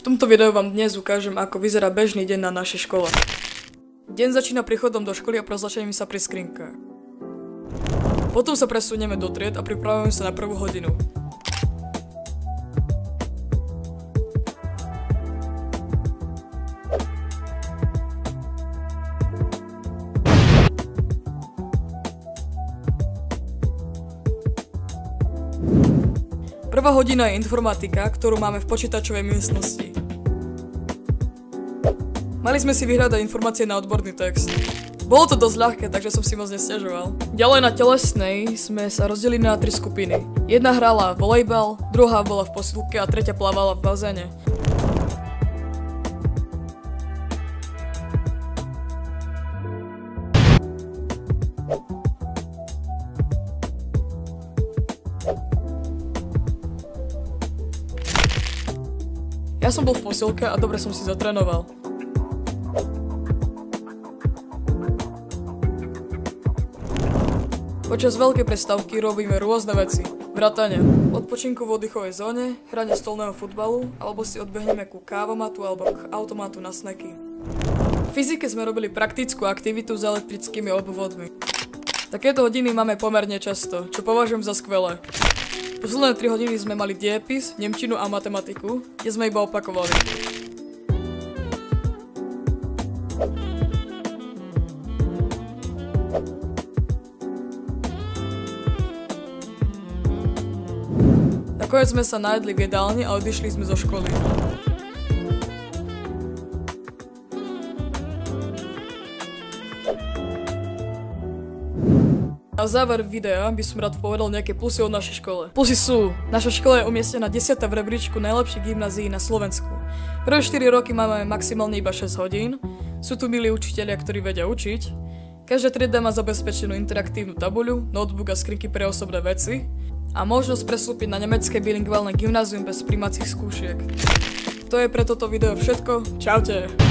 V tomto videu vám dnes ukážem, ako vyzerá bežný deň na našej škole. Deň začína príchodom do školy a prezlačením sa pri skrinkách. Potom sa presunieme do tried a pripravujeme sa na prvú hodinu. Prvá hodina je informatika, ktorú máme v počítačovej miestnosti. Mali sme si vyhľadať informácie na odborný text. Bolo to dosť ľahké, takže som si moc nesťažoval. Ďalej na telesnej sme sa rozdelili na 3 skupiny. Jedna hrala volejbal, druhá bola v posilke a tretia plávala v bazéne. Ja som bol v posilke a dobre som si zatrénoval. Počas veľkej prestávky robíme rôzne veci. Vrátane odpočinku v oddychovej zóne, hranie stolného futbalu, alebo si odbehneme ku kávomatu alebo k automatu na snacky. V fyzike sme robili praktickú aktivitu s elektrickými obvodmi. Takéto hodiny máme pomerne často, čo považujem za skvelé. Posledné 3 hodiny sme mali dejepis, nemčinu a matematiku, kde sme iba opakovali. Nakoniec sme sa najedli v jedálni a odišli sme zo školy. Na záver videa by som rád povedal nejaké plusy o našej škole. Plusy sú: naša škola je umiestnená 10. v rebríčku najlepších gymnázií na Slovensku. Prvé 4 roky máme maximálne iba 6 hodín. Sú tu milí učitelia, ktorí vedia učiť. Každá trieda má zabezpečenú interaktívnu tabuľu, notebook a skrinky pre osobné veci. A možnosť prestúpiť na nemecké bilingválne gymnázium bez prijímacích skúšiek. To je pre toto video všetko. Čaute!